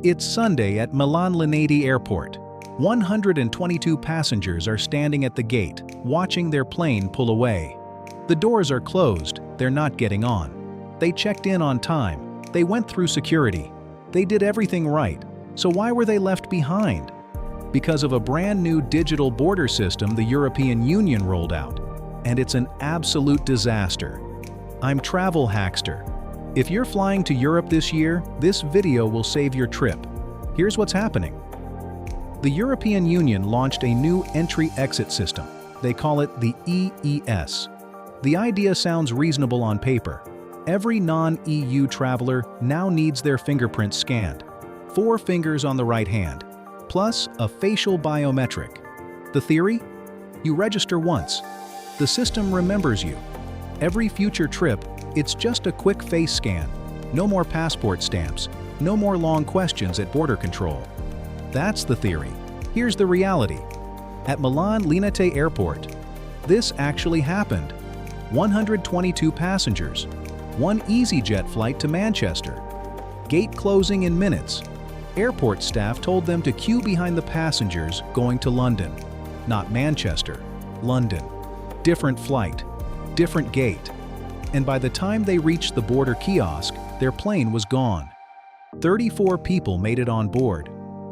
It's Sunday at Milan Airport. 122 passengers are standing at the gate, watching their plane pull away. The doors are closed, they're not getting on. They checked in on time, they went through security. They did everything right, so why were they left behind? Because of a brand new digital border system the European Union rolled out. And it's an absolute disaster. I'm Travel-Hackster. If you're flying to Europe this year, this video will save your trip. Here's what's happening. The European Union launched a new entry-exit system. They call it the EES. The idea sounds reasonable on paper. Every non-EU traveler now needs their fingerprints scanned. 4 fingers on the right hand, plus a facial biometric. The theory? You register once. The system remembers you. Every future trip, it's just a quick face scan. No more passport stamps. No more long questions at border control. That's the theory. Here's the reality. At Milan Airport, this actually happened. 122 passengers. 1 EasyJet flight to Manchester. Gate closing in minutes. Airport staff told them to queue behind the passengers going to London. Not Manchester, London. Different flight, different gate. And by the time they reached the border kiosk, their plane was gone. 34 people made it on board.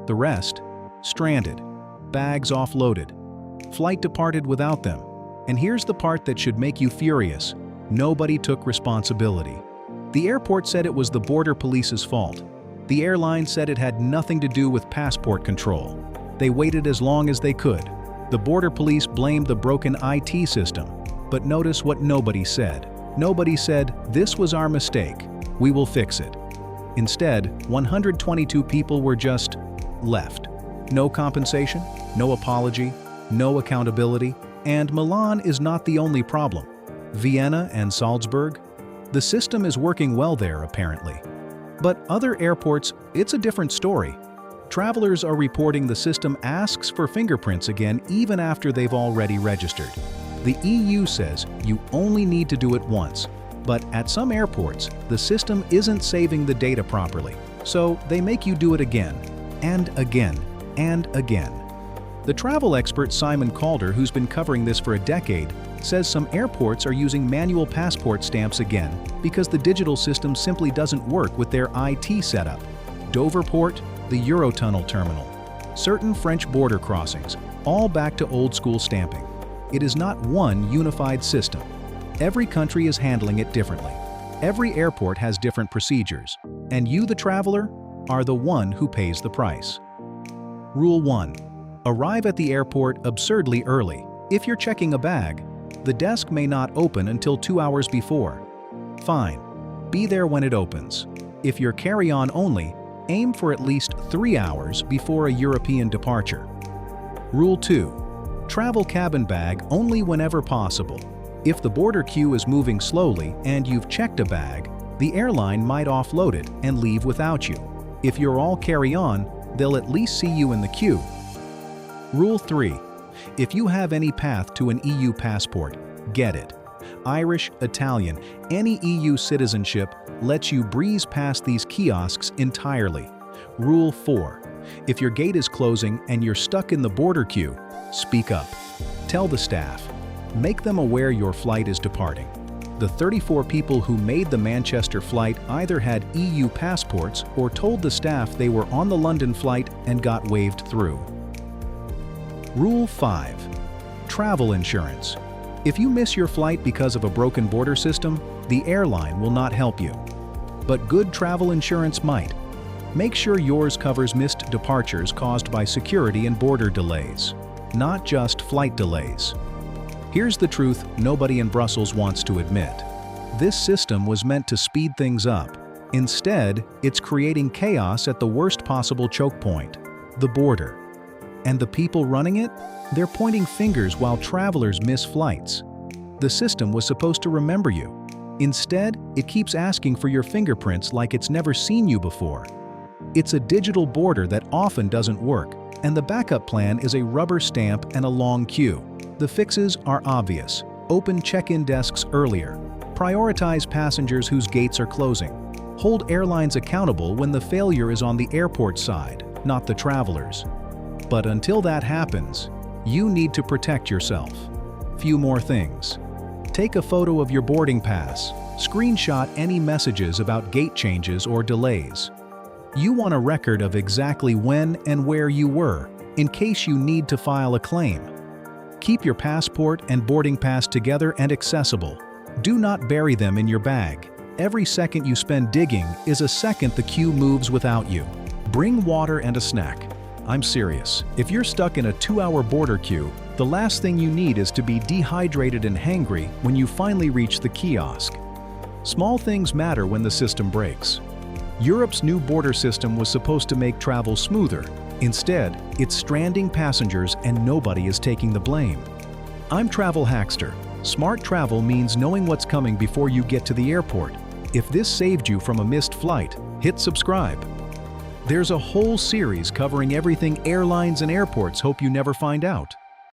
The rest, stranded, bags offloaded. Flight departed without them. And here's the part that should make you furious. Nobody took responsibility. The airport said it was the border police's fault. The airline said it had nothing to do with passport control. They waited as long as they could. The border police blamed the broken IT system. But notice what nobody said. Nobody said, "This was our mistake. We will fix it." Instead, 122 people were just left. No compensation, no apology, no accountability, and Milan is not the only problem. Vienna and Salzburg? The system is working well there, apparently. But other airports, it's a different story. Travelers are reporting the system asks for fingerprints again even after they've already registered. The EU says you only need to do it once, but at some airports, the system isn't saving the data properly, so they make you do it again, and again, and again. The travel expert Simon Calder, who's been covering this for a decade, says some airports are using manual passport stamps again because the digital system simply doesn't work with their IT setup. Dover Port, the Eurotunnel terminal, certain French border crossings, all back to old-school stamping. It is not one unified system. Every country is handling it differently. Every airport has different procedures, and you, the traveler, are the one who pays the price. Rule 1. Arrive at the airport absurdly early. If you're checking a bag, the desk may not open until 2 hours before. Fine. Be there when it opens. If you're carry-on only, aim for at least 3 hours before a European departure. Rule 2. Travel cabin bag only whenever possible. If the border queue is moving slowly and you've checked a bag, the airline might offload it and leave without you. If you're all carry-on, they'll at least see you in the queue. Rule 3. If you have any path to an EU passport, get it. Irish, Italian, any EU citizenship lets you breeze past these kiosks entirely. Rule 4. If your gate is closing and you're stuck in the border queue, speak up. Tell the staff. Make them aware your flight is departing. The 34 people who made the Manchester flight either had EU passports or told the staff they were on the London flight and got waved through. Rule 5. Travel insurance. If you miss your flight because of a broken border system, the airline will not help you. But good travel insurance might. Make sure yours covers missed departures caused by security and border delays, not just flight delays. Here's the truth nobody in Brussels wants to admit. This system was meant to speed things up. Instead, it's creating chaos at the worst possible choke point, the border. And the people running it? They're pointing fingers while travelers miss flights. The system was supposed to remember you. Instead, it keeps asking for your fingerprints like it's never seen you before. It's a digital border that often doesn't work, and the backup plan is a rubber stamp and a long queue. The fixes are obvious. Open check-in desks earlier. Prioritize passengers whose gates are closing. Hold airlines accountable when the failure is on the airport side, not the travelers. But until that happens, you need to protect yourself. Few more things. Take a photo of your boarding pass. Screenshot any messages about gate changes or delays. You want a record of exactly when and where you were, in case you need to file a claim. Keep your passport and boarding pass together and accessible. Do not bury them in your bag. Every second you spend digging is a second the queue moves without you. Bring water and a snack. I'm serious. If you're stuck in a 2-hour border queue, the last thing you need is to be dehydrated and hangry when you finally reach the kiosk. Small things matter when the system breaks. Europe's new border system was supposed to make travel smoother. Instead, it's stranding passengers and nobody is taking the blame. I'm Travel-Hackster. Smart travel means knowing what's coming before you get to the airport. If this saved you from a missed flight, hit subscribe. There's a whole series covering everything airlines and airports hope you never find out.